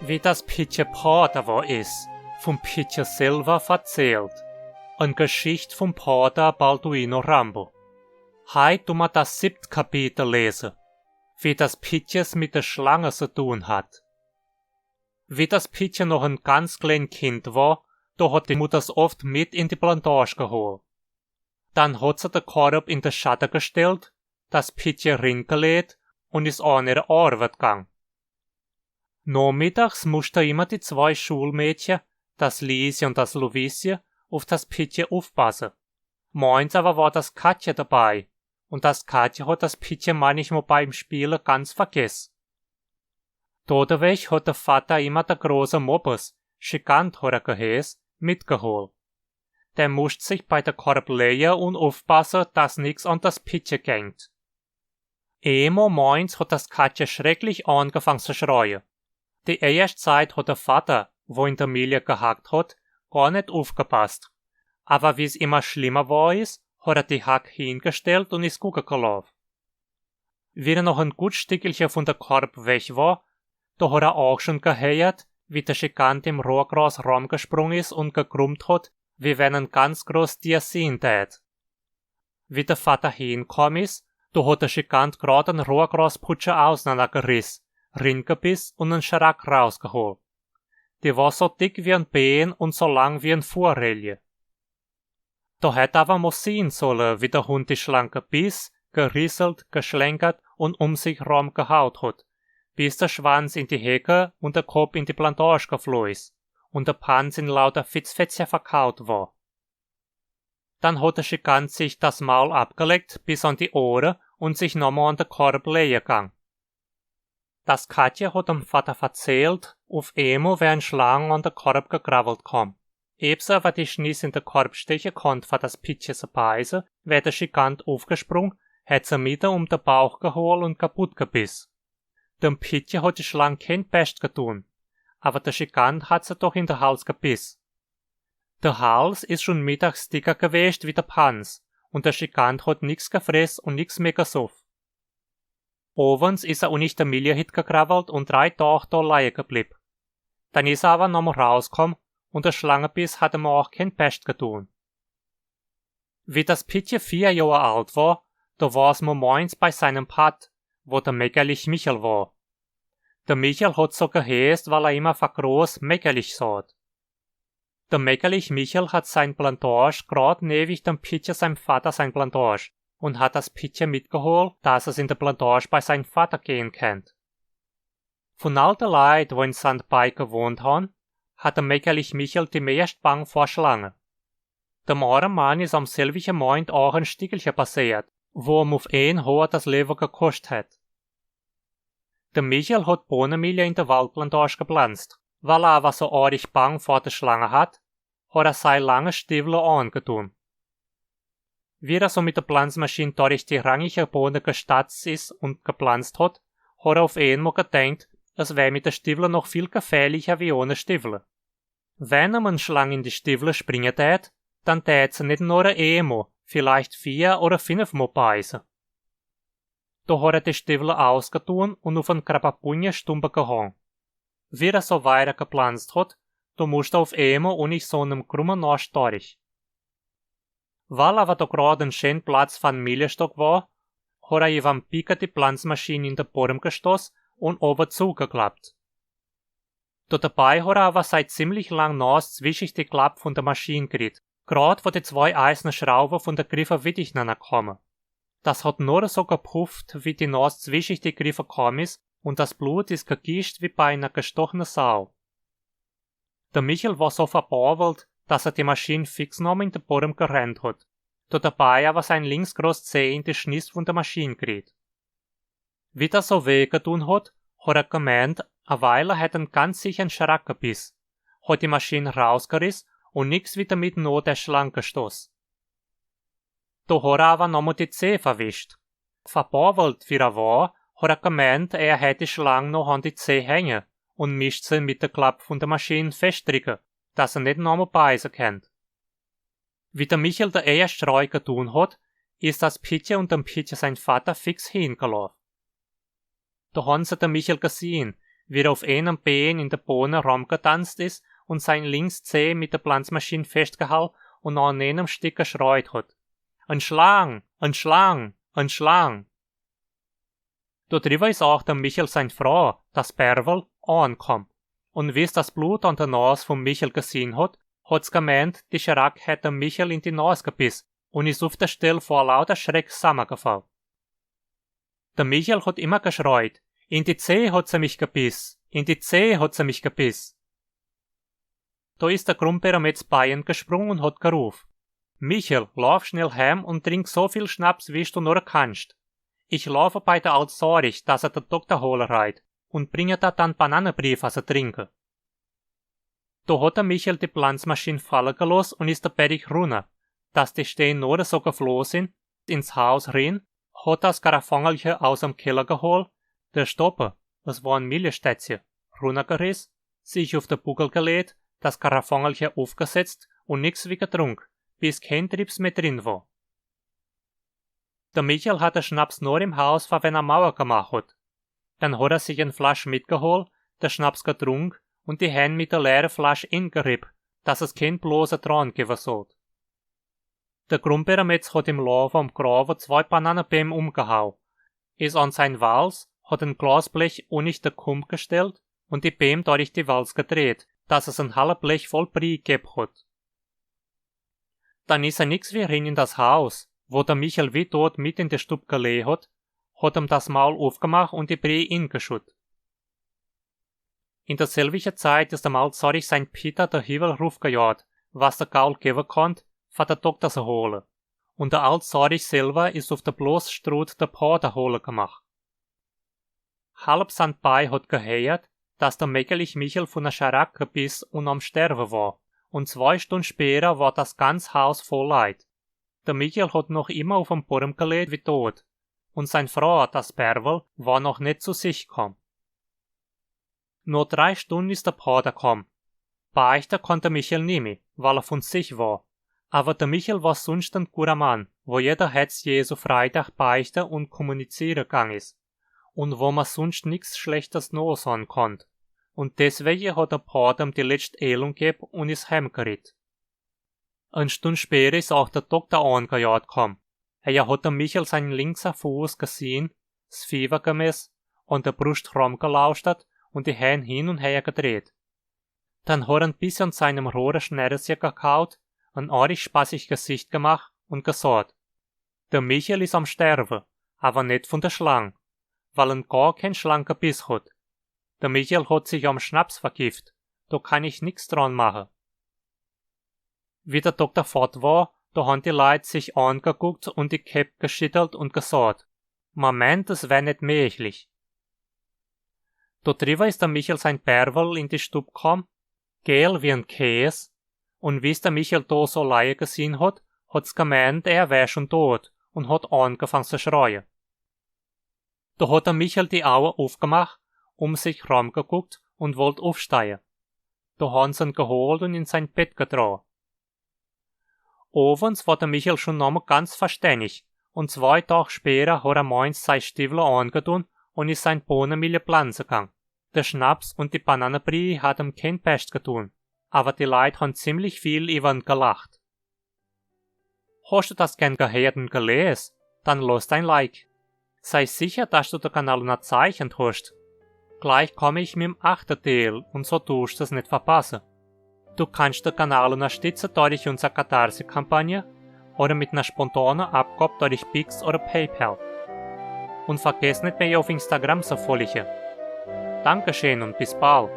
Wie das Pitje Pater war ist, vom Pitje selber erzählt. Eine Geschichte vom Pater Balduino Rambo. Heute tun wir das 7. Kapitel lesen, wie das Pitjes mit der Schlange zu tun hat. Wie das Pitje noch ein ganz kleines Kind war, da hat die Mutter es oft mit in die Plantage geholt. Dann hat sie den Korb in den Schatten gestellt, das Pitje reingelegt und ist an ihre Arbeit gegangen. Nachmittags mussten immer die 2 Schulmädchen, das Lisi und das Lovisie, auf das Pitje aufpassen. Morgens aber war das Katja dabei, und das Katja hat das Pitje manchmal beim Spielen ganz vergessen. Dadurch hat der Vater immer der große Mobbes, Schikant hat er geheißen, mitgeholt. Der musste sich bei der Korb legen und aufpassen, dass nichts an das Pitje geht. Einmal morgens hat das Katja schrecklich angefangen zu schreien. Die erste Zeit hat der Vater, wo in der Milch gehackt hat, gar nicht aufgepasst. Aber wie es immer schlimmer war ist, hat er die Hack hingestellt und ist gucken gelaufen. Wie er noch ein gut Stückchen von der Korb weg war, da hat er auch schon gehört, wie der Schikant im Rohrgras rumgesprungen ist und gekrummt hat, wie wenn ein ganz groß Tier sehen tät. Wie der Vater hingekommen ist, da hat der Schikant gerade ein Rohrgrasputsche auseinandergerissen, reingebissen und einen Schrack rausgeholt. Die war so dick wie ein Bein und so lang wie ein Forelle. Da hätte aber mal sehen sollen, wie der Hund die Schlange biss, gerieselt, geschlenkert und um sich rum gehaut hat, bis der Schwanz in die Hecke und der Kopf in die Plantage geflogen ist und der Panz in lauter Fitzfetzchen verkaut war. Dann hat der Schikant sich das Maul abgelegt bis an die Ohren und sich nochmal an den Korb legen gegangen. Das Katja hat dem Vater erzählt, auf einmal wären Schlangen an den Korb gegravelt kam. Ebenso, weil die Schniss in den Korb stechen konnte, für das Pitje zu beißen, wäre der Schikant aufgesprungen, hat sie mit um den Bauch geholt und kaputt gebissen. Dem Pitje hat die Schlange kein Pest getun, aber der Schikant hat sie doch in den Hals gebissen. Der Hals ist schon mittags dicker gewesen wie der Panz, und der Schikant hat nix gefressen und nix mehr gesoffen. Abends ist er auch nicht der Milch hitgegravelt und 3 Tage da liegen geblieben. Dann ist er aber nochmal rausgekommen und der Schlangenbiss hat ihm auch kein Pest getun. Wie das Pitje 4 Jahre alt war, da war es morgens bei seinem Pat, wo der Meckerlich Michel war. Der Michel hat so geheißen, weil er immer vergroß Meckerlich sagt. Der Meckerlich Michel hat sein Plantage grad neben dem Pitje seinem Vater sein Plantage und hat das Pitje mitgeholt, dass es in der Plantage bei seinem Vater gehen kennt. Von all den Leuten, wo in Sandbei gewohnt haben, hat der Meckerlich Michel die meiste Bang vor Schlangen. Dem armen Mann ist am selbigen Moment auch ein Stückchen passiert, wo ihm auf ein Haar das Leben gekostet hat. Der Michel hat Bohnenmilch in der Waldplantage gepflanzt. Weil er aber so arg Bang vor der Schlange hat er seine lange Stiefel angetun. Wie er so mit der Pflanzmaschine durch die rangige Bohnen gestatzt ist und gepflanzt hat er auf einmal gedacht, es wäre mit der Stiefel noch viel gefährlicher wie ohne Stiefel. Wenn eine Schlange in die Stiefel springen tät, dann tät sie nicht nur einmal, vielleicht 4 oder 5 Mal beißen. Da hat er die Stiefel ausgetun und auf einen Krabapunje-Stumpe gehangen. Wie er so weiter gepflanzt hat, da musste er auf einmal und nicht so einem krummen Nasch durch. Weil aber da gerade ein schöner Platz für einen Milchstock war, hat er jeweils Piker die Pflanzmaschine in den Baum gestoßen und oben zugeklappt. Da dabei hat er aber seit ziemlich lang nass zwischen die Klappe von der Maschine geriet, gerade wo die 2 eisernen Schrauben von der Griffe wittig kommen. Das hat nur so gepufft, wie die Nass zwischen die Griffe kam ist, und das Blut ist gegischt wie bei einer gestochenen Sau. Der Michel war so verbauert, dass er die Maschine fix genommen in den Baum gerannt hat, da dabei aber sein linksgroß Zeh in die Schniss von der Maschine geriet. Wie das so weh getun hat er gemeint, a Weile hat einen ganz sicheren Schrack gebissen, hat die Maschine rausgerissen und nix wieder mit nur der Schlange gestoßen. Da hat er aber nochmal die Zeh verwischt. Verbauert wie er war, hat er gemeint, er hätte die Schlange noch an die Zeh hängen und mischt sie mit der Klappe von der Maschine festdrücken, dass er nicht nochmal beißen kann. Wie der Michel der erste Streu getun hat, ist das Pitje und dem Pitje sein Vater fix hingelaufen. Da haben sie den Michel gesehen, wie er auf einem Bein in der Bohne rumgetanzt ist und sein links Zeh mit der Pflanzmaschine festgehalten und an einem Stück geschreit hat. Ein Schlang, ein Schlang, ein Schlang. Dort drüber ist auch der Michel sein Frau, das Perwel, angekommen. Und wie es das Blut an der Nase von Michel gesehen hat's gemeint, die Schrack hätte Michel in die Nase gebissen und ist auf der Stelle vor lauter Schreck zusammengefallen. Der Michel hat immer geschreit, in die Zehe hat sie mich gebissen, in die Zehe hat sie mich gebissen. Da ist der Grumpeter mit Beinen gesprungen und hat gerufen, Michel, lauf schnell heim und trink so viel Schnaps, wie du nur kannst. Ich laufe bei der Alt sorg, dass er der Doktor holen reit und bringe da dann Bananenbrief, als er trinke. Da hat der Michel die Pflanzmaschine fallen gelassen und ist der Berg runter, dass die Steine nur so geflohen sind, ins Haus rein, hat das Karafangelchen aus dem Keller geholt, der Stopper, das war ein Milchstätzchen, runtergerissen, sich auf den Buckel gelegt, das Karafangelchen aufgesetzt und nix wie getrunken, bis kein Trips mehr drin war. Der Michel hat den Schnaps nur im Haus, wenn er Mauer gemacht hat. Dann hat er sich eine Flasche mitgeholt, den Schnaps getrunken und die Hände mit der leeren Flasche ingerippt, dass es kein bloßer Tran geben soll. Der Grumpetermetz hat im Laufe am Graben 2 Bananenbäume umgehauen, ist an sein Wals, hat ein Glasblech unter den Kump gestellt und die Bäume durch die Wals gedreht, dass es ein halbes Blech voll Brie gegeben hat. Dann ist er nix wie rein in das Haus, wo der Michel wie dort mit in der Stube gelegen hat ihm das Maul aufgemacht und die Brie ingeschüttet. In derselbigen Zeit ist der Malzorich sein Peter der Himmel rufgejagt, was der Gaul geben konnt, für der Doktor zu holen. Und der Altzorich selber ist auf der bloßen Strut der Pater holen gemacht. Halb sein Bei hat gehört, dass der Mäckerlich Michel von der Scharack gebissen und am Sterben war, und 2 Stunden später war das ganze Haus voll Leid. Der Michel hat noch immer auf dem Baum gelegt wie tot, und sein Frau, das Perwel, war noch nicht zu sich gekommen. Nur 3 Stunden ist der Pater gekommen. Beichten konnte Michel nie mehr, weil er von sich war. Aber der Michel war sonst ein guter Mann, wo jeder Hetz Jesu Freitag beichten und kommunizieren gegangen ist. Und wo man sonst nichts Schlechtes nachsagen konnte. Und deswegen hat der Pater ihm die letzte Ehrung gegeben und ist heimgeritten. Eine Stunde später ist auch der Doktor angejagt gekommen. Er hat der Michel seinen linken Fuß gesehen, das Fieber gemessen, und der Brust rumgelauscht und die Hände hin und her gedreht. Dann hat er ein bisschen seinem roten Schnärrchen gekaut, ein ordentlich spaßig Gesicht gemacht und gesagt, der Michel ist am Sterben, aber nicht von der Schlange, weil er gar kein Schlange gebissen hat. Der Michel hat sich am Schnaps vergiftet, da kann ich nix dran machen. Wie der Doktor fort war, da haben die Leute sich angeguckt und die Käpp geschüttelt und gesagt, man meint, es wär nicht möglich. Da drüber ist der Michel sein Perwel in die Stube gekommen, gel wie ein Käse, und wie's der Michel da so leie gesehen hat's gemeint, er wär schon tot und hat angefangen zu schreien. Da hat der Michel die Augen aufgemacht, sich rumgeguckt und wollt aufstehen. Da haben sie ihn geholt und in sein Bett getragen. Abends war der Michel schon nochmal ganz verständig und 2 Tage später hat er meins sein Stiefel angetun und ist sein Bohnenmilch pflanzen gegangen. Der Schnaps und die Bananenbrie hat ihm kein Pest getun, aber die Leute haben ziemlich viel über ihn gelacht. Hast du das gern gehört und gelesen? Dann lass ein Like. Sei sicher, dass du den Kanal unterzeichnet hast. Gleich komme ich mit dem 8. Teil und so tust du es nicht verpassen. Du kannst den Kanal unterstützen durch unsere Katharse-Kampagne oder mit einer spontanen Abgabe durch Pix oder PayPal. Und vergiss nicht mehr auf Instagram zu folgen. Dankeschön und bis bald.